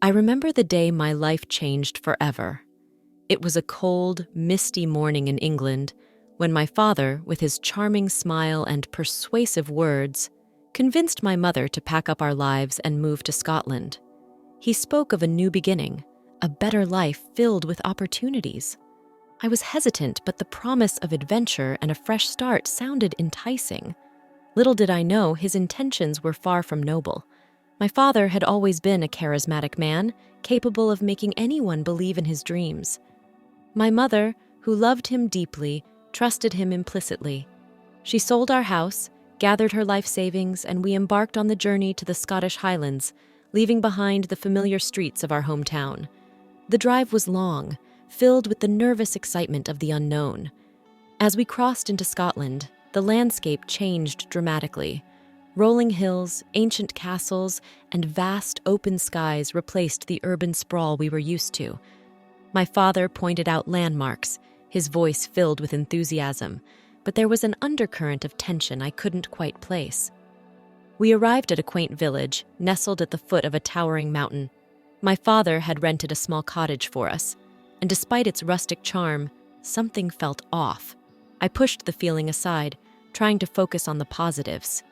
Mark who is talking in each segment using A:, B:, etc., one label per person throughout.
A: I remember the day my life changed forever. It was a cold, misty morning in England when my father, with his charming smile and persuasive words, convinced my mother to pack up our lives and move to Scotland. He spoke of a new beginning, a better life filled with opportunities. I was hesitant, but the promise of adventure and a fresh start sounded enticing. Little did I know his intentions were far from noble. My father had always been a charismatic man, capable of making anyone believe in his dreams. My mother, who loved him deeply, trusted him implicitly. She sold our house, gathered her life savings, and we embarked on the journey to the Scottish Highlands, leaving behind the familiar streets of our hometown. The drive was long, filled with the nervous excitement of the unknown. As we crossed into Scotland, the landscape changed dramatically. Rolling hills, ancient castles, and vast open skies replaced the urban sprawl we were used to. My father pointed out landmarks, his voice filled with enthusiasm, but there was an undercurrent of tension I couldn't quite place. We arrived at a quaint village, nestled at the foot of a towering mountain. My father had rented a small cottage for us, and despite its rustic charm, something felt off. I pushed the feeling aside, trying to focus on the positives.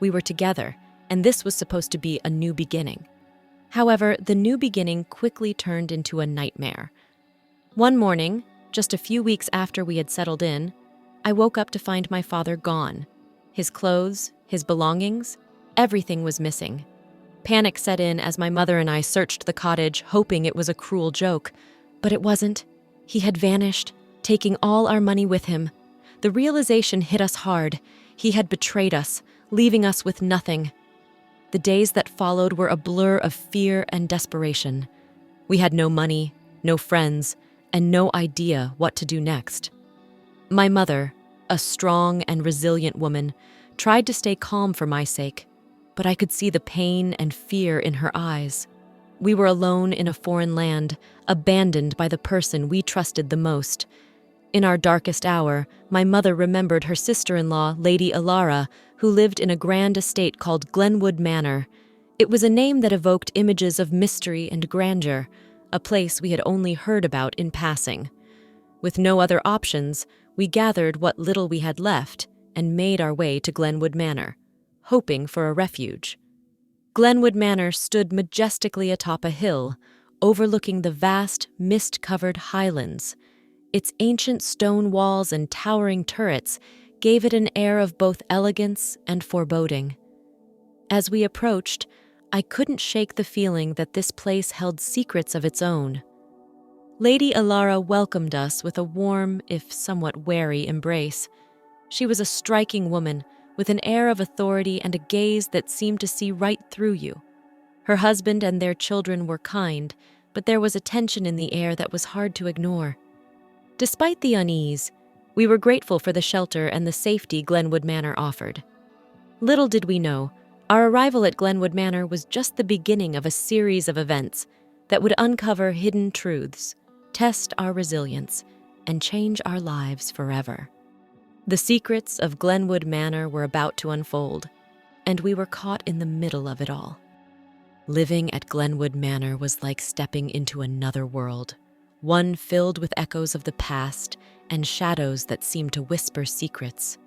A: We were together, and this was supposed to be a new beginning. However, the new beginning quickly turned into a nightmare. One morning, just a few weeks after we had settled in, I woke up to find my father gone. His clothes, his belongings, everything was missing. Panic set in as my mother and I searched the cottage, hoping it was a cruel joke. But it wasn't. He had vanished, taking all our money with him. The realization hit us hard. He had betrayed us, leaving us with nothing. The days that followed were a blur of fear and desperation. We had no money, no friends, and no idea what to do next. My mother, a strong and resilient woman, tried to stay calm for my sake, but I could see the pain and fear in her eyes. We were alone in a foreign land, abandoned by the person we trusted the most. In our darkest hour, my mother remembered her sister-in-law, Lady Alara, who lived in a grand estate called Glenwood Manor. It was a name that evoked images of mystery and grandeur, a place we had only heard about in passing. With no other options, we gathered what little we had left and made our way to Glenwood Manor, hoping for a refuge. Glenwood Manor stood majestically atop a hill, overlooking the vast, mist-covered highlands. Its ancient stone walls and towering turrets gave it an air of both elegance and foreboding. As we approached, I couldn't shake the feeling that this place held secrets of its own. Lady Alara welcomed us with a warm, if somewhat wary, embrace. She was a striking woman, with an air of authority and a gaze that seemed to see right through you. Her husband and their children were kind, but there was a tension in the air that was hard to ignore. Despite the unease, we were grateful for the shelter and the safety Glenwood Manor offered. Little did we know, our arrival at Glenwood Manor was just the beginning of a series of events that would uncover hidden truths, test our resilience, and change our lives forever. The secrets of Glenwood Manor were about to unfold, and we were caught in the middle of it all. Living at Glenwood Manor was like stepping into another world, one filled with echoes of the past and shadows that seemed to whisper secrets.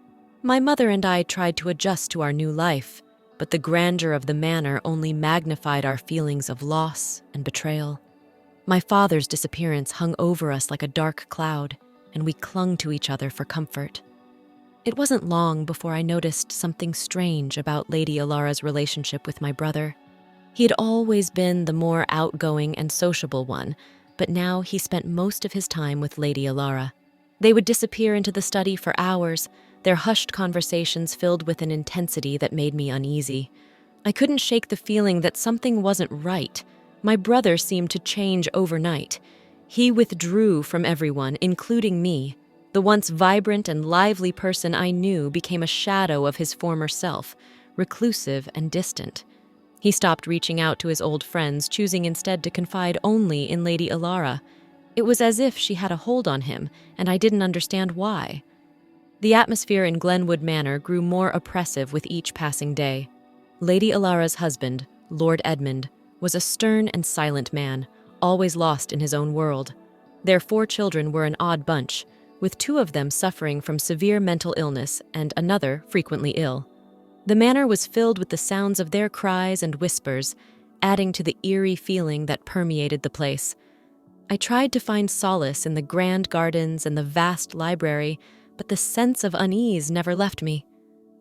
A: My mother and I tried to adjust to our new life, but the grandeur of the manor only magnified our feelings of loss and betrayal. My father's disappearance hung over us like a dark cloud, and we clung to each other for comfort. It wasn't long before I noticed something strange about Lady Alara's relationship with my brother. He had always been the more outgoing and sociable one, but now he spent most of his time with Lady Alara. They would disappear into the study for hours, their hushed conversations filled with an intensity that made me uneasy. I couldn't shake the feeling that something wasn't right. My brother seemed to change overnight. He withdrew from everyone, including me. The once vibrant and lively person I knew became a shadow of his former self, reclusive and distant. He stopped reaching out to his old friends, choosing instead to confide only in Lady Alara. It was as if she had a hold on him, and I didn't understand why. The atmosphere in Glenwood Manor grew more oppressive with each passing day. Lady Alara's husband, Lord Edmund, was a stern and silent man, always lost in his own world. Their 4 children were an odd bunch, with 2 of them suffering from severe mental illness and another frequently ill. The manor was filled with the sounds of their cries and whispers, adding to the eerie feeling that permeated the place. I tried to find solace in the grand gardens and the vast library, but the sense of unease never left me.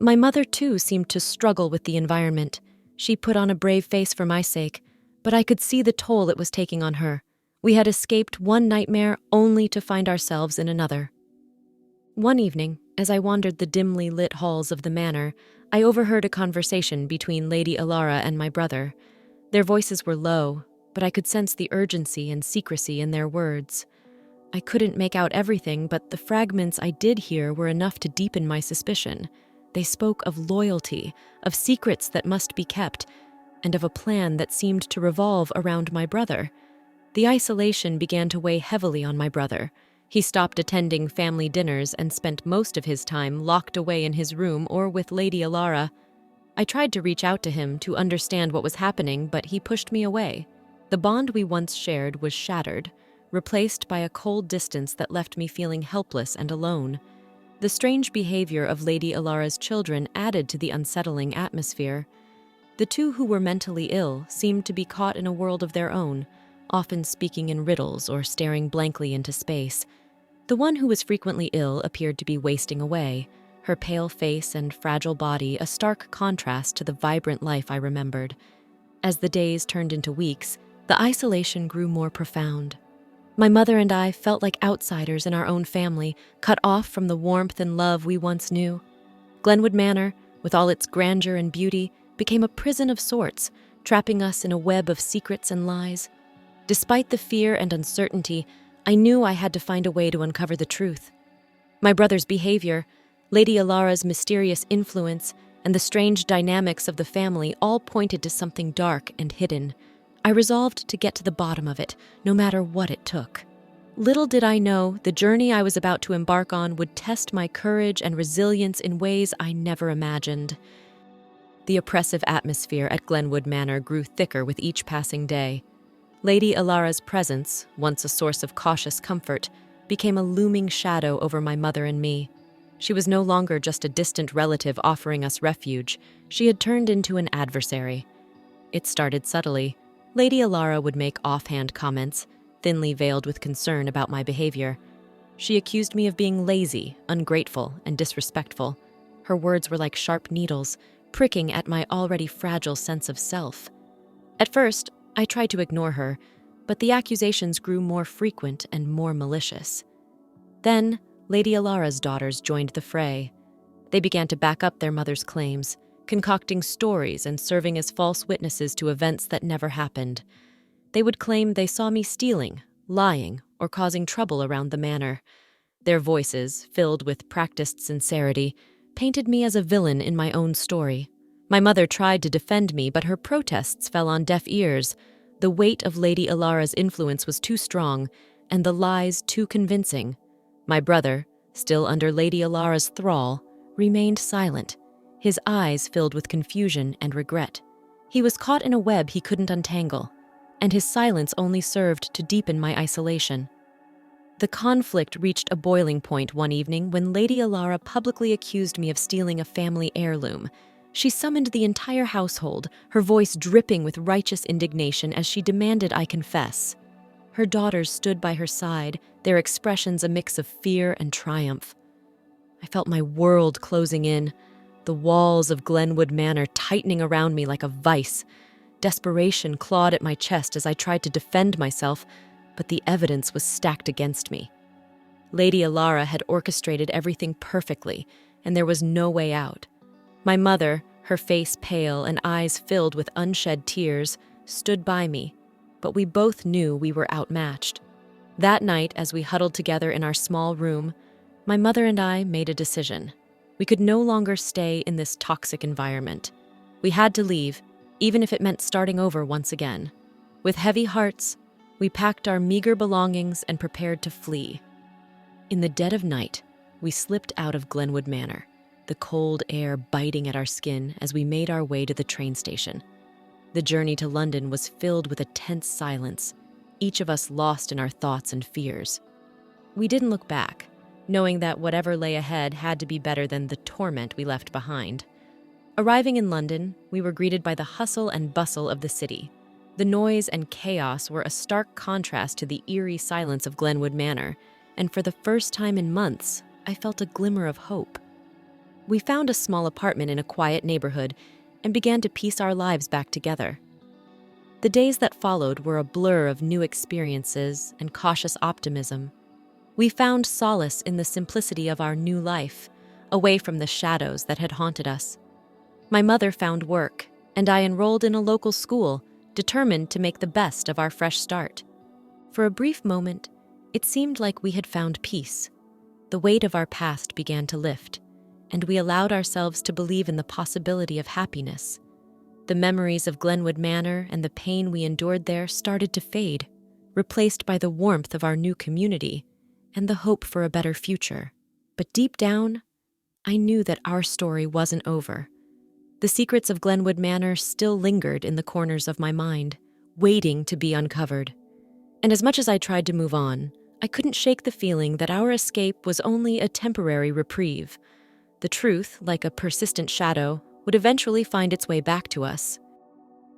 A: My mother, too, seemed to struggle with the environment. She put on a brave face for my sake, but I could see the toll it was taking on her. We had escaped one nightmare only to find ourselves in another. One evening, as I wandered the dimly lit halls of the manor, I overheard a conversation between Lady Alara and my brother. Their voices were low, but I could sense the urgency and secrecy in their words. I couldn't make out everything, but the fragments I did hear were enough to deepen my suspicion. They spoke of loyalty, of secrets that must be kept, and of a plan that seemed to revolve around my brother. The isolation began to weigh heavily on my brother. He stopped attending family dinners and spent most of his time locked away in his room or with Lady Alara. I tried to reach out to him to understand what was happening, but he pushed me away. The bond we once shared was shattered, replaced by a cold distance that left me feeling helpless and alone. The strange behavior of Lady Alara's children added to the unsettling atmosphere. The 2 who were mentally ill seemed to be caught in a world of their own, often speaking in riddles or staring blankly into space. The one who was frequently ill appeared to be wasting away, her pale face and fragile body a stark contrast to the vibrant life I remembered. As the days turned into weeks, the isolation grew more profound. My mother and I felt like outsiders in our own family, cut off from the warmth and love we once knew. Glenwood Manor, with all its grandeur and beauty, became a prison of sorts, trapping us in a web of secrets and lies. Despite the fear and uncertainty, I knew I had to find a way to uncover the truth. My brother's behavior, Lady Alara's mysterious influence, and the strange dynamics of the family all pointed to something dark and hidden. I resolved to get to the bottom of it, no matter what it took. Little did I know the journey I was about to embark on would test my courage and resilience in ways I never imagined. The oppressive atmosphere at Glenwood Manor grew thicker with each passing day. Lady Alara's presence, once a source of cautious comfort, became a looming shadow over my mother and me. She was no longer just a distant relative offering us refuge. She had turned into an adversary. It started subtly. Lady Alara would make offhand comments, thinly veiled with concern about my behavior. She accused me of being lazy, ungrateful, and disrespectful. Her words were like sharp needles, pricking at my already fragile sense of self. At first, I tried to ignore her, but the accusations grew more frequent and more malicious. Then, Lady Alara's daughters joined the fray. They began to back up their mother's claims, concocting stories and serving as false witnesses to events that never happened. They would claim they saw me stealing, lying, or causing trouble around the manor. Their voices, filled with practiced sincerity, painted me as a villain in my own story. My mother tried to defend me, but her protests fell on deaf ears. The weight of Lady Alara's influence was too strong, and the lies too convincing. My brother, still under Lady Alara's thrall, remained silent, his eyes filled with confusion and regret. He was caught in a web he couldn't untangle, and his silence only served to deepen my isolation. The conflict reached a boiling point one evening when Lady Alara publicly accused me of stealing a family heirloom. She summoned the entire household, her voice dripping with righteous indignation as she demanded I confess. Her daughters stood by her side, their expressions a mix of fear and triumph. I felt my world closing in, the walls of Glenwood Manor tightening around me like a vice. Desperation clawed at my chest as I tried to defend myself, but the evidence was stacked against me. Lady Alara had orchestrated everything perfectly, and there was no way out. My mother, her face pale and eyes filled with unshed tears, stood by me, but we both knew we were outmatched. That night, as we huddled together in our small room, my mother and I made a decision. We could no longer stay in this toxic environment. We had to leave, even if it meant starting over once again. With heavy hearts, we packed our meager belongings and prepared to flee. In the dead of night, we slipped out of Glenwood Manor, the cold air biting at our skin as we made our way to the train station. The journey to London was filled with a tense silence, each of us lost in our thoughts and fears. We didn't look back, knowing that whatever lay ahead had to be better than the torment we left behind. Arriving in London, we were greeted by the hustle and bustle of the city. The noise and chaos were a stark contrast to the eerie silence of Glenwood Manor, and for the first time in months, I felt a glimmer of hope. We found a small apartment in a quiet neighborhood and began to piece our lives back together. The days that followed were a blur of new experiences and cautious optimism. We found solace in the simplicity of our new life, away from the shadows that had haunted us. My mother found work, and I enrolled in a local school, determined to make the best of our fresh start. For a brief moment, it seemed like we had found peace. The weight of our past began to lift, and we allowed ourselves to believe in the possibility of happiness. The memories of Glenwood Manor and the pain we endured there started to fade, replaced by the warmth of our new community and the hope for a better future. But deep down, I knew that our story wasn't over. The secrets of Glenwood Manor still lingered in the corners of my mind, waiting to be uncovered. And as much as I tried to move on, I couldn't shake the feeling that our escape was only a temporary reprieve. The truth, like a persistent shadow, would eventually find its way back to us.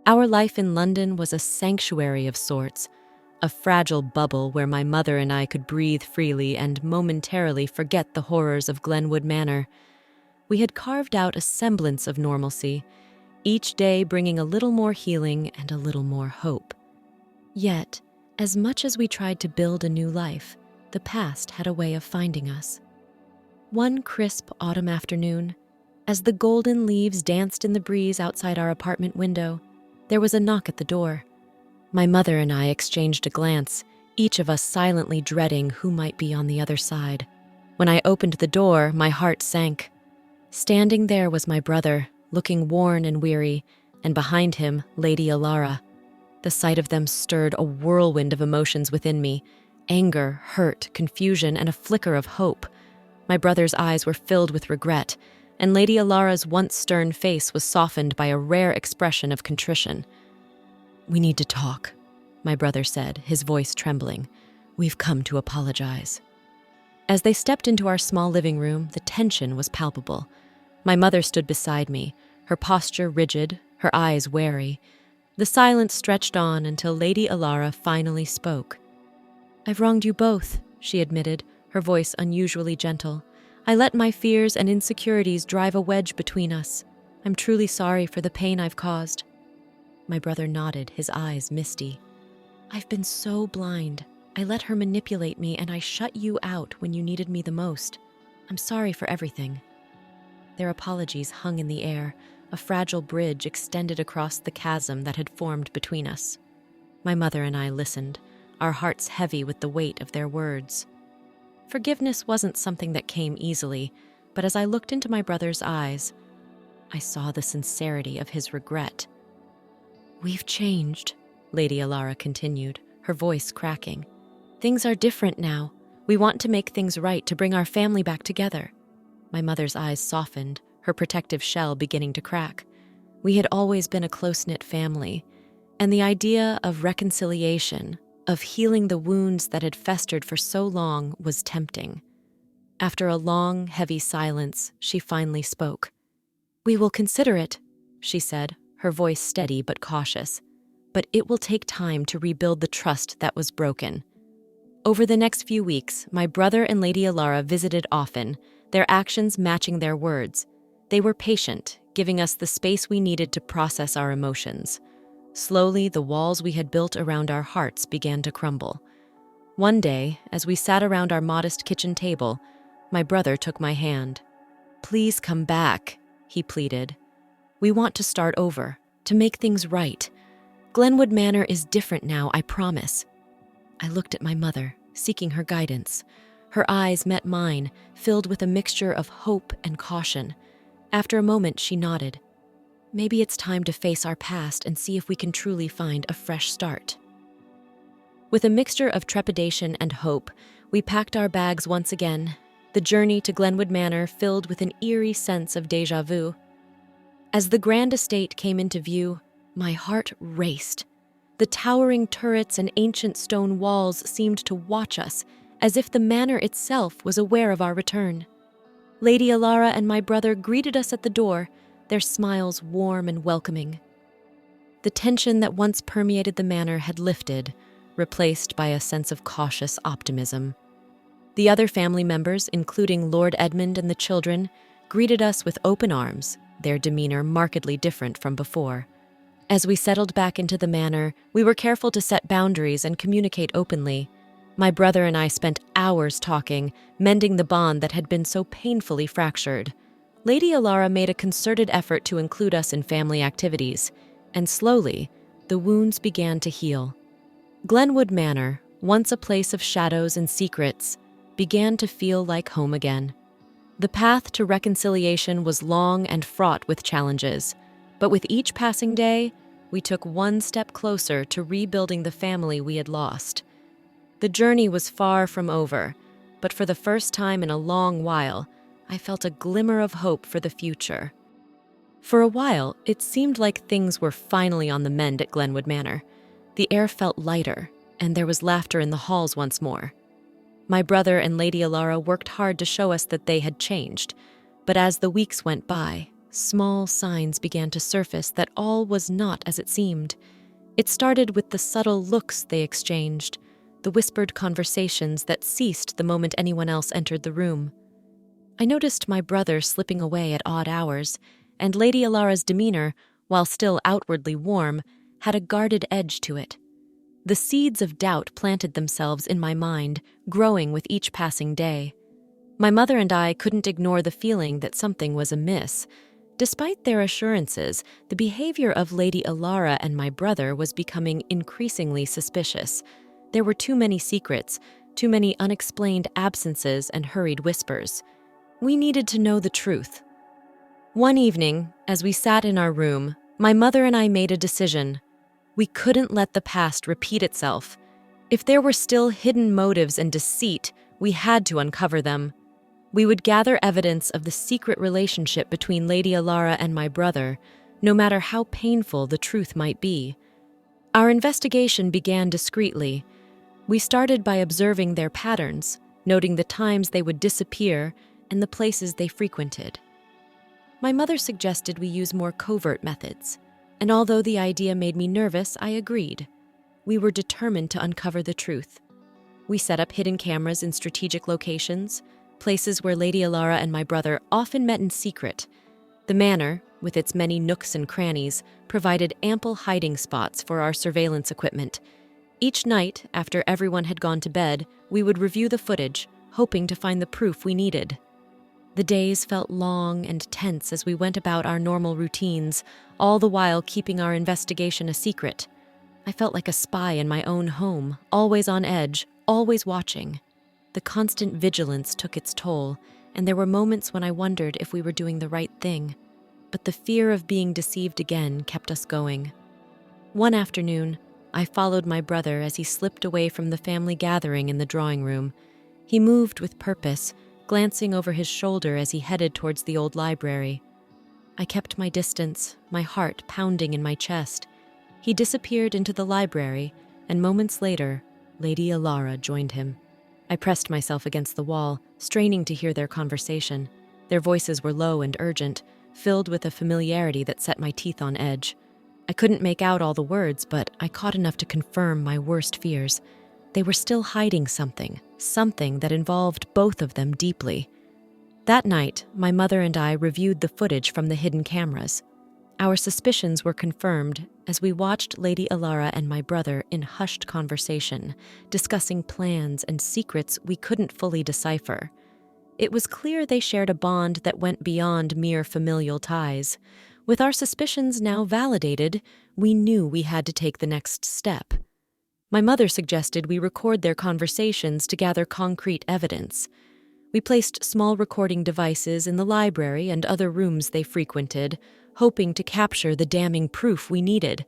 A: Our life in London was a sanctuary of sorts, a fragile bubble where my mother and I could breathe freely and momentarily forget the horrors of Glenwood Manor. We had carved out a semblance of normalcy, each day bringing a little more healing and a little more hope. Yet, as much as we tried to build a new life, the past had a way of finding us. One crisp autumn afternoon, as the golden leaves danced in the breeze outside our apartment window, there was a knock at the door. My mother and I exchanged a glance, each of us silently dreading who might be on the other side. When I opened the door, my heart sank. Standing there was my brother, looking worn and weary, and behind him, Lady Alara. The sight of them stirred a whirlwind of emotions within me: anger, hurt, confusion, and a flicker of hope. My brother's eyes were filled with regret, and Lady Alara's once stern face was softened by a rare expression of contrition. "We need to talk," my brother said, his voice trembling. "We've come to apologize." As they stepped into our small living room, the tension was palpable. My mother stood beside me, her posture rigid, her eyes wary. The silence stretched on until Lady Alara finally spoke. "I've wronged you both," she admitted, her voice unusually gentle. "I let my fears and insecurities drive a wedge between us. I'm truly sorry for the pain I've caused." My brother nodded, his eyes misty. "I've been so blind. I let her manipulate me, and I shut you out when you needed me the most. I'm sorry for everything." Their apologies hung in the air, a fragile bridge extended across the chasm that had formed between us. My mother and I listened, our hearts heavy with the weight of their words. Forgiveness wasn't something that came easily, but as I looked into my brother's eyes, I saw the sincerity of his regret. "We've changed," Lady Alara continued, her voice cracking. "Things are different now. We want to make things right, to bring our family back together." My mother's eyes softened, her protective shell beginning to crack. We had always been a close-knit family, and the idea of reconciliation, of healing the wounds that had festered for so long, was tempting. After a long, heavy silence, she finally spoke. "We will consider it," she said, her voice steady but cautious. "But it will take time to rebuild the trust that was broken." Over the next few weeks, my brother and Lady Alara visited often, their actions matching their words. They were patient, giving us the space we needed to process our emotions. Slowly, the walls we had built around our hearts began to crumble. One day, as we sat around our modest kitchen table, my brother took my hand. "Please come back," he pleaded. "We want to start over, to make things right. Glenwood Manor is different now, I promise." I looked at my mother, seeking her guidance. Her eyes met mine, filled with a mixture of hope and caution. After a moment, she nodded. "Maybe it's time to face our past and see if we can truly find a fresh start." With a mixture of trepidation and hope, we packed our bags once again, the journey to Glenwood Manor filled with an eerie sense of déjà vu. As the grand estate came into view, My heart raced. The towering turrets and ancient stone walls seemed to watch us, as if the manor itself was aware of our return. Lady Alara and my brother greeted us at the door, their smiles warm and welcoming. The tension that once permeated the manor had lifted, replaced by a sense of cautious optimism. The other family members, including Lord Edmund and the children, greeted us with open arms, their demeanor markedly different from before. As we settled back into the manor, we were careful to set boundaries and communicate openly. My brother and I spent hours talking, mending the bond that had been so painfully fractured. Lady Alara made a concerted effort to include us in family activities, and slowly, the wounds began to heal. Glenwood Manor, once a place of shadows and secrets, began to feel like home again. The path to reconciliation was long and fraught with challenges, but with each passing day, we took one step closer to rebuilding the family we had lost. The journey was far from over, but for the first time in a long while, I felt a glimmer of hope for the future. For a while, it seemed like things were finally on the mend at Glenwood Manor. The air felt lighter, and there was laughter in the halls once more. My brother and Lady Alara worked hard to show us that they had changed, but as the weeks went by, small signs began to surface that all was not as it seemed. It started with the subtle looks they exchanged, the whispered conversations that ceased the moment anyone else entered the room. I noticed my brother slipping away at odd hours, and Lady Alara's demeanor, while still outwardly warm, had a guarded edge to it. The seeds of doubt planted themselves in my mind, growing with each passing day. My mother and I couldn't ignore the feeling that something was amiss. Despite their assurances, the behavior of Lady Alara and my brother was becoming increasingly suspicious. There were too many secrets, too many unexplained absences and hurried whispers. We needed to know the truth. One evening, as we sat in our room, my mother and I made a decision. We couldn't let the past repeat itself. If there were still hidden motives and deceit, we had to uncover them. We would gather evidence of the secret relationship between Lady Alara and my brother, no matter how painful the truth might be. Our investigation began discreetly. We started by observing their patterns, noting the times they would disappear and the places they frequented. My mother suggested we use more covert methods, and although the idea made me nervous, I agreed. We were determined to uncover the truth. We set up hidden cameras in strategic locations, places where Lady Alara and my brother often met in secret. The manor, with its many nooks and crannies, provided ample hiding spots for our surveillance equipment. Each night, after everyone had gone to bed, we would review the footage, hoping to find the proof we needed. The days felt long and tense as we went about our normal routines, all the while keeping our investigation a secret. I felt like a spy in my own home, always on edge, always watching. The constant vigilance took its toll, and there were moments when I wondered if we were doing the right thing. But the fear of being deceived again kept us going. One afternoon, I followed my brother as he slipped away from the family gathering in the drawing room. He moved with purpose, glancing over his shoulder as he headed towards the old library. I kept my distance, my heart pounding in my chest. He disappeared into the library, and moments later, Lady Alara joined him. I pressed myself against the wall, straining to hear their conversation. Their voices were low and urgent, filled with a familiarity that set my teeth on edge. I couldn't make out all the words, but I caught enough to confirm my worst fears. They were still hiding something that involved both of them deeply. That night, my mother and I reviewed the footage from the hidden cameras. Our suspicions were confirmed as we watched Lady Alara and my brother in hushed conversation, discussing plans and secrets we couldn't fully decipher. It was clear they shared a bond that went beyond mere familial ties. With our suspicions now validated, we knew we had to take the next step. My mother suggested we record their conversations to gather concrete evidence. We placed small recording devices in the library and other rooms they frequented, hoping to capture the damning proof we needed.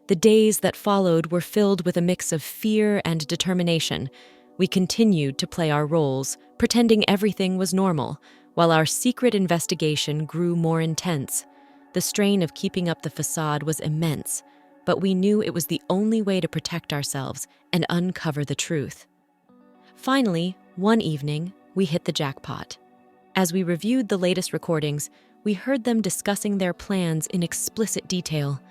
A: The days that followed were filled with a mix of fear and determination. We continued to play our roles, pretending everything was normal, while our secret investigation grew more intense. The strain of keeping up the facade was immense, but we knew it was the only way to protect ourselves and uncover the truth. Finally, one evening, we hit the jackpot. As we reviewed the latest recordings, we heard them discussing their plans in explicit detail.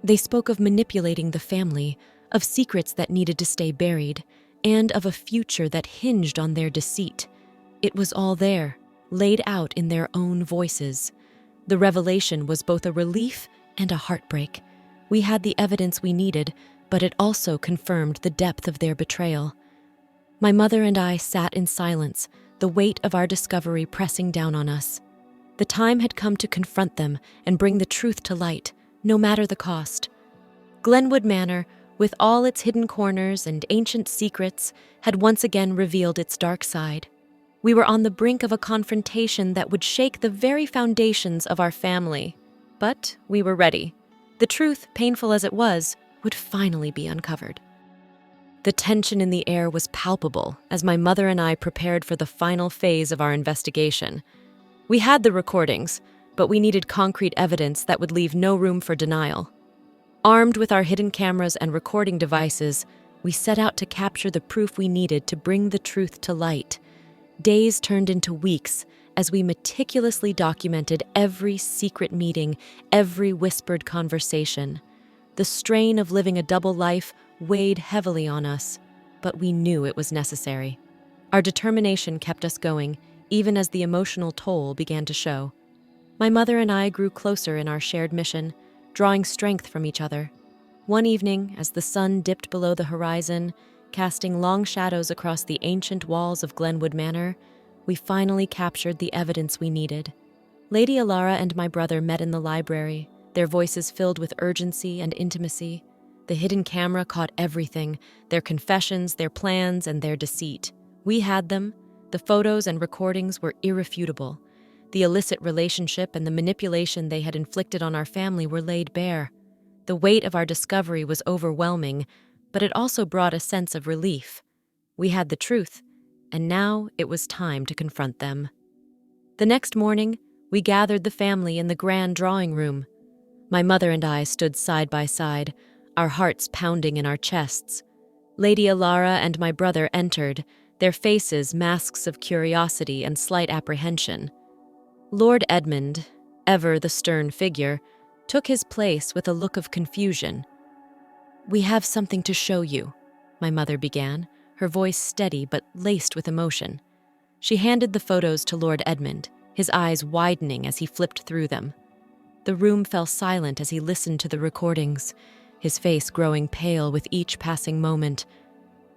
A: They spoke of manipulating the family, of secrets that needed to stay buried, and of a future that hinged on their deceit. It was all there, laid out in their own voices. The revelation was both a relief and a heartbreak. We had the evidence we needed, but it also confirmed the depth of their betrayal. My mother and I sat in silence, the weight of our discovery pressing down on us. The time had come to confront them and bring the truth to light, no matter the cost. Glenwood Manor, with all its hidden corners and ancient secrets, had once again revealed its dark side. We were on the brink of a confrontation that would shake the very foundations of our family. But we were ready. The truth, painful as it was, would finally be uncovered. The tension in the air was palpable as my mother and I prepared for the final phase of our investigation. We had the recordings, but we needed concrete evidence that would leave no room for denial. Armed with our hidden cameras and recording devices, we set out to capture the proof we needed to bring the truth to light. Days turned into weeks as we meticulously documented every secret meeting, every whispered conversation. The strain of living a double life weighed heavily on us, but we knew it was necessary. Our determination kept us going, even as the emotional toll began to show. My mother and I grew closer in our shared mission, drawing strength from each other. One evening, as the sun dipped below the horizon, casting long shadows across the ancient walls of Glenwood Manor, we finally captured the evidence we needed. Lady Alara and my brother met in the library, their voices filled with urgency and intimacy. The hidden camera caught everything, their confessions, their plans, and their deceit. We had them. The photos and recordings were irrefutable. The illicit relationship and the manipulation they had inflicted on our family were laid bare. The weight of our discovery was overwhelming, but it also brought a sense of relief. We had the truth, and now it was time to confront them. The next morning, we gathered the family in the grand drawing room. My mother and I stood side by side, our hearts pounding in our chests. Lady Alara and my brother entered, their faces masks of curiosity and slight apprehension. Lord Edmund, ever the stern figure, took his place with a look of confusion. "We have something to show you," my mother began, her voice steady but laced with emotion. She handed the photos to Lord Edmund, his eyes widening as he flipped through them. The room fell silent as he listened to the recordings, his face growing pale with each passing moment.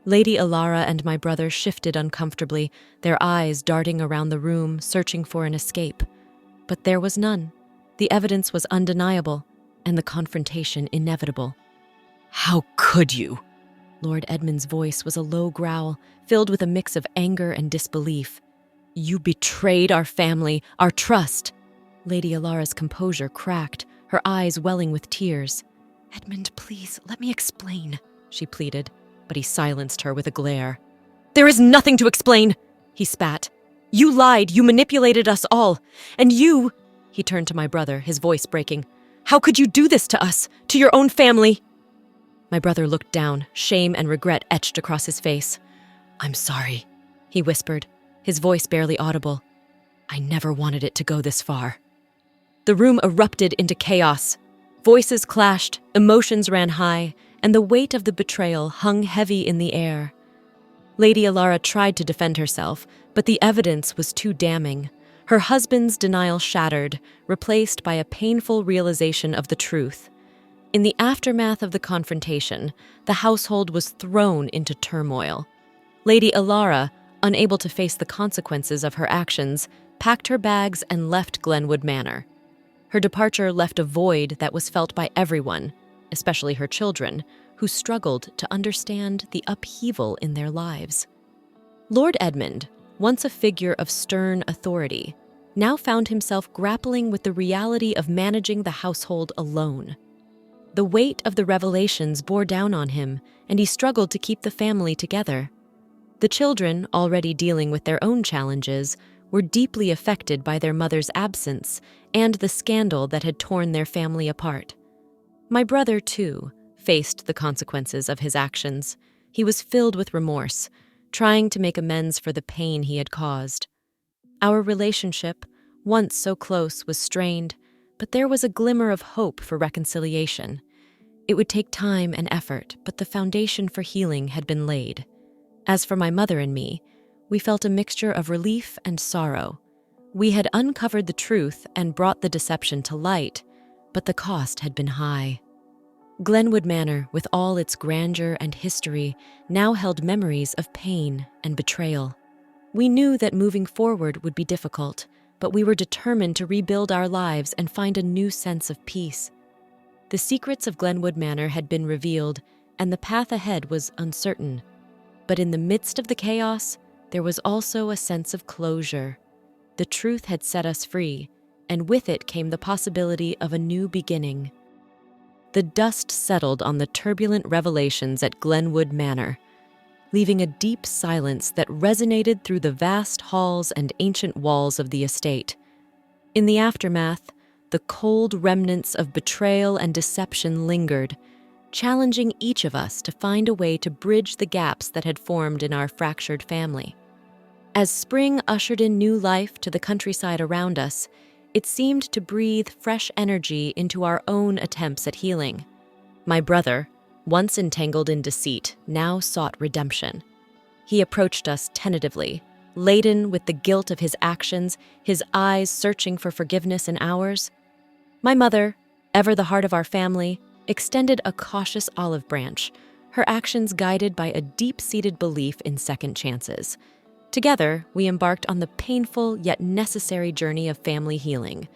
A: Lady Alara and my brother shifted uncomfortably, their eyes darting around the room, searching for an escape. But there was none. The evidence was undeniable, and the confrontation inevitable. "How could you?" Lord Edmund's voice was a low growl, filled with a mix of anger and disbelief. "You betrayed our family, our trust." Lady Alara's composure cracked, her eyes welling with tears. "Edmund, please, let me explain," she pleaded, but he silenced her with a glare. "There is nothing to explain," he spat. "You lied, you manipulated us all, and you—" He turned to my brother, his voice breaking. "How could you do this to us, to your own family?" My brother looked down, shame and regret etched across his face. "I'm sorry," he whispered, his voice barely audible. "I never wanted it to go this far." The room erupted into chaos. Voices clashed, emotions ran high, and the weight of the betrayal hung heavy in the air. Lady Alara tried to defend herself, but the evidence was too damning. Her husband's denial shattered, replaced by a painful realization of the truth. In the aftermath of the confrontation, the household was thrown into turmoil. Lady Alara, unable to face the consequences of her actions, packed her bags and left Glenwood Manor. Her departure left a void that was felt by everyone, especially her children, who struggled to understand the upheaval in their lives. Lord Edmund, once a figure of stern authority, now found himself grappling with the reality of managing the household alone. The weight of the revelations bore down on him, and he struggled to keep the family together. The children, already dealing with their own challenges, were deeply affected by their mother's absence and the scandal that had torn their family apart. My brother, too, faced the consequences of his actions. He was filled with remorse, trying to make amends for the pain he had caused. Our relationship, once so close, was strained, but there was a glimmer of hope for reconciliation. It would take time and effort, but the foundation for healing had been laid. As for my mother and me, we felt a mixture of relief and sorrow. We had uncovered the truth and brought the deception to light, but the cost had been high. Glenwood Manor, with all its grandeur and history, now held memories of pain and betrayal. We knew that moving forward would be difficult, but we were determined to rebuild our lives and find a new sense of peace. The secrets of Glenwood Manor had been revealed, and the path ahead was uncertain. But in the midst of the chaos, there was also a sense of closure. The truth had set us free, and with it came the possibility of a new beginning. The dust settled on the turbulent revelations at Glenwood Manor, leaving a deep silence that resonated through the vast halls and ancient walls of the estate. In the aftermath, the cold remnants of betrayal and deception lingered, challenging each of us to find a way to bridge the gaps that had formed in our fractured family. As spring ushered in new life to the countryside around us, it seemed to breathe fresh energy into our own attempts at healing. My brother, once entangled in deceit, now sought redemption. He approached us tentatively, laden with the guilt of his actions, his eyes searching for forgiveness in ours. My mother, ever the heart of our family, extended a cautious olive branch, her actions guided by a deep-seated belief in second chances. Together, we embarked on the painful yet necessary journey of family healing.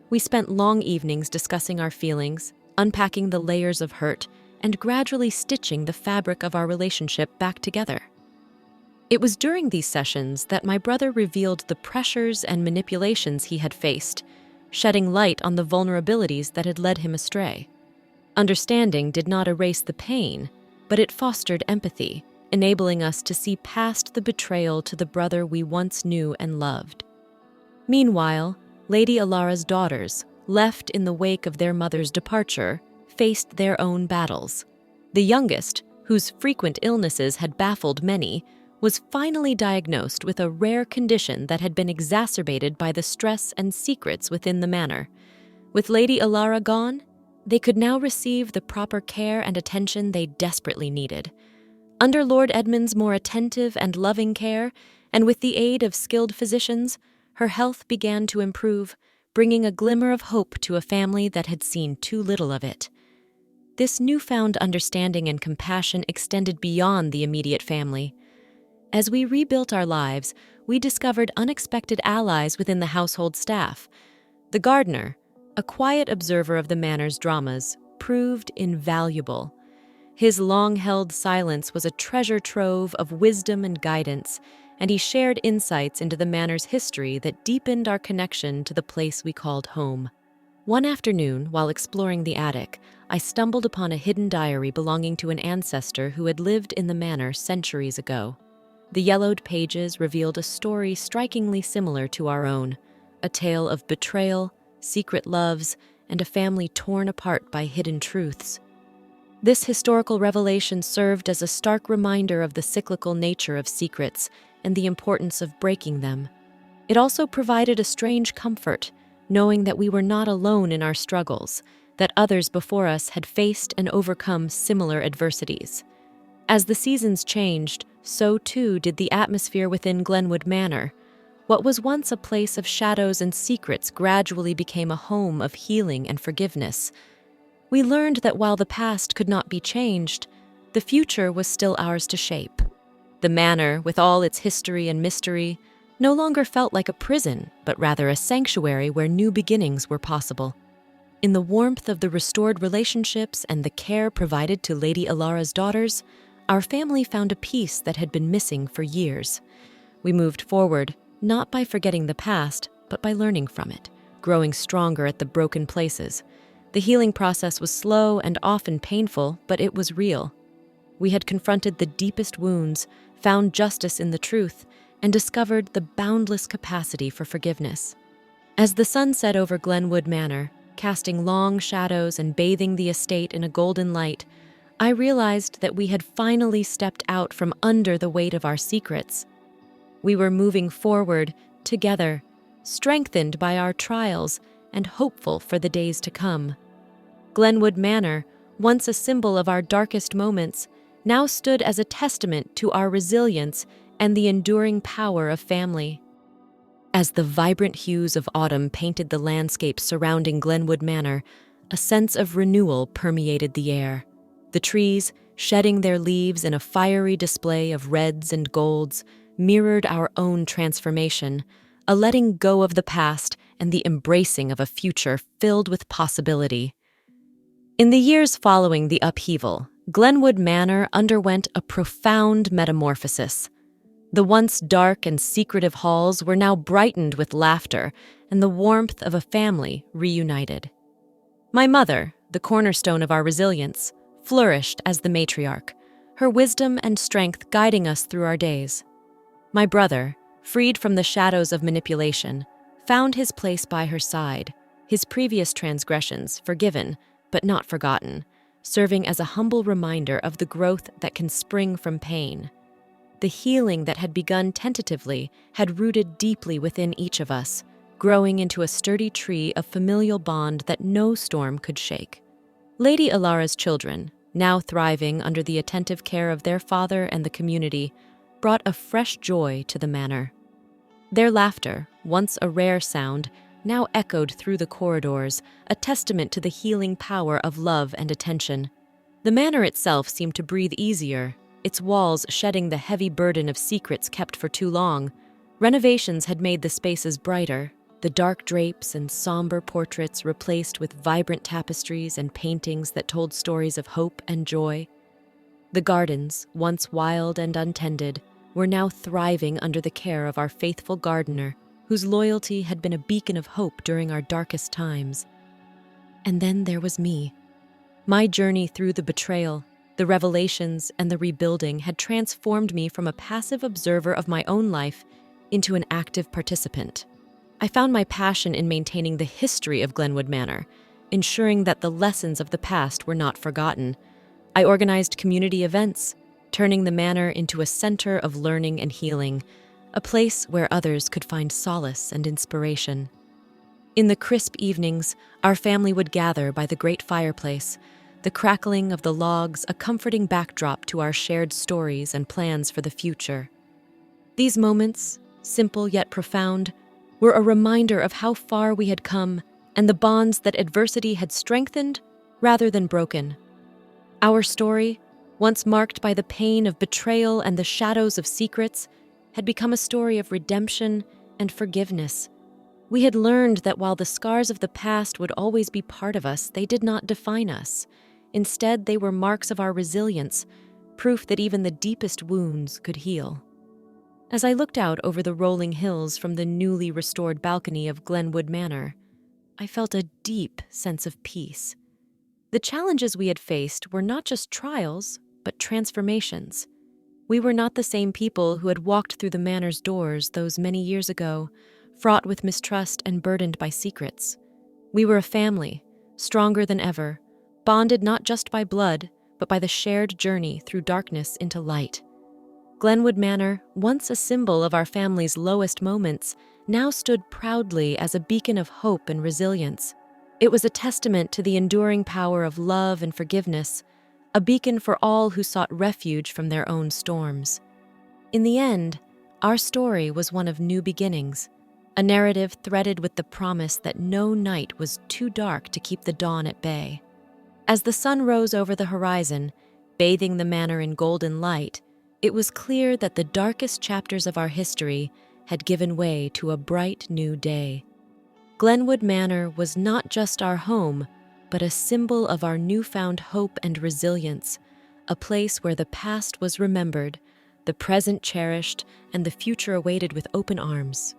A: We spent long evenings discussing our feelings, unpacking the layers of hurt, and gradually stitching the fabric of our relationship back together. It was during these sessions that my brother revealed the pressures and manipulations he had faced, shedding light on the vulnerabilities that had led him astray. Understanding did not erase the pain, but it fostered empathy, enabling us to see past the betrayal to the brother we once knew and loved. Meanwhile, Lady Alara's daughters, left in the wake of their mother's departure, faced their own battles. The youngest, whose frequent illnesses had baffled many, was finally diagnosed with a rare condition that had been exacerbated by the stress and secrets within the manor. With Lady Alara gone, they could now receive the proper care and attention they desperately needed. Under Lord Edmund's more attentive and loving care, and with the aid of skilled physicians, her health began to improve, bringing a glimmer of hope to a family that had seen too little of it. This newfound understanding and compassion extended beyond the immediate family. As we rebuilt our lives, we discovered unexpected allies within the household staff. The gardener, a quiet observer of the manor's dramas, proved invaluable. His long-held silence was a treasure trove of wisdom and guidance, and he shared insights into the manor's history that deepened our connection to the place we called home. One afternoon, while exploring the attic, I stumbled upon a hidden diary belonging to an ancestor who had lived in the manor centuries ago. The yellowed pages revealed a story strikingly similar to our own, a tale of betrayal, secret loves, and a family torn apart by hidden truths. This historical revelation served as a stark reminder of the cyclical nature of secrets and the importance of breaking them. It also provided a strange comfort, knowing that we were not alone in our struggles, that others before us had faced and overcome similar adversities. As the seasons changed, so too did the atmosphere within Glenwood Manor. What was once a place of shadows and secrets gradually became a home of healing and forgiveness. We learned that while the past could not be changed, the future was still ours to shape. The manor, with all its history and mystery, no longer felt like a prison, but rather a sanctuary where new beginnings were possible. In the warmth of the restored relationships and the care provided to Lady Alara's daughters, our family found a peace that had been missing for years. We moved forward, not by forgetting the past, but by learning from it, growing stronger at the broken places. The healing process was slow and often painful, but it was real. We had confronted the deepest wounds, found justice in the truth, and discovered the boundless capacity for forgiveness. As the sun set over Glenwood Manor, casting long shadows and bathing the estate in a golden light, I realized that we had finally stepped out from under the weight of our secrets. We were moving forward together, strengthened by our trials and hopeful for the days to come. Glenwood Manor, once a symbol of our darkest moments, now stood as a testament to our resilience and the enduring power of family. As the vibrant hues of autumn painted the landscape surrounding Glenwood Manor, a sense of renewal permeated the air. The trees, shedding their leaves in a fiery display of reds and golds, mirrored our own transformation, a letting go of the past and the embracing of a future filled with possibility. In the years following the upheaval, Glenwood Manor underwent a profound metamorphosis. The once dark and secretive halls were now brightened with laughter and the warmth of a family reunited. My mother, the cornerstone of our resilience, flourished as the matriarch, her wisdom and strength guiding us through our days. My brother, freed from the shadows of manipulation, found his place by her side, his previous transgressions forgiven but not forgotten, serving as a humble reminder of the growth that can spring from pain. The healing that had begun tentatively had rooted deeply within each of us, growing into a sturdy tree of familial bond that no storm could shake. Lady Alara's children, now thriving under the attentive care of their father and the community, brought a fresh joy to the manor. Their laughter, once a rare sound, now echoed through the corridors, a testament to the healing power of love and attention. The manor itself seemed to breathe easier, its walls shedding the heavy burden of secrets kept for too long. Renovations had made the spaces brighter, the dark drapes and somber portraits replaced with vibrant tapestries and paintings that told stories of hope and joy. The gardens, once wild and untended, were now thriving under the care of our faithful gardener, whose loyalty had been a beacon of hope during our darkest times. And then there was me. My journey through the betrayal, the revelations, and the rebuilding had transformed me from a passive observer of my own life into an active participant. I found my passion in maintaining the history of Glenwood Manor, ensuring that the lessons of the past were not forgotten. I organized community events, turning the manor into a center of learning and healing, a place where others could find solace and inspiration. In the crisp evenings, our family would gather by the great fireplace, the crackling of the logs a comforting backdrop to our shared stories and plans for the future. These moments, simple yet profound, were a reminder of how far we had come and the bonds that adversity had strengthened rather than broken. Our story, once marked by the pain of betrayal and the shadows of secrets, had become a story of redemption and forgiveness. We had learned that while the scars of the past would always be part of us, they did not define us. Instead, they were marks of our resilience, proof that even the deepest wounds could heal. As I looked out over the rolling hills from the newly restored balcony of Glenwood Manor, I felt a deep sense of peace. The challenges we had faced were not just trials, but transformations. We were not the same people who had walked through the manor's doors those many years ago, fraught with mistrust and burdened by secrets. We were a family, stronger than ever, bonded not just by blood, but by the shared journey through darkness into light. Glenwood Manor, once a symbol of our family's lowest moments, now stood proudly as a beacon of hope and resilience. It was a testament to the enduring power of love and forgiveness, a beacon for all who sought refuge from their own storms. In the end, our story was one of new beginnings, a narrative threaded with the promise that no night was too dark to keep the dawn at bay. As the sun rose over the horizon, bathing the manor in golden light, it was clear that the darkest chapters of our history had given way to a bright new day. Glenwood Manor was not just our home, but a symbol of our newfound hope and resilience, a place where the past was remembered, the present cherished, and the future awaited with open arms.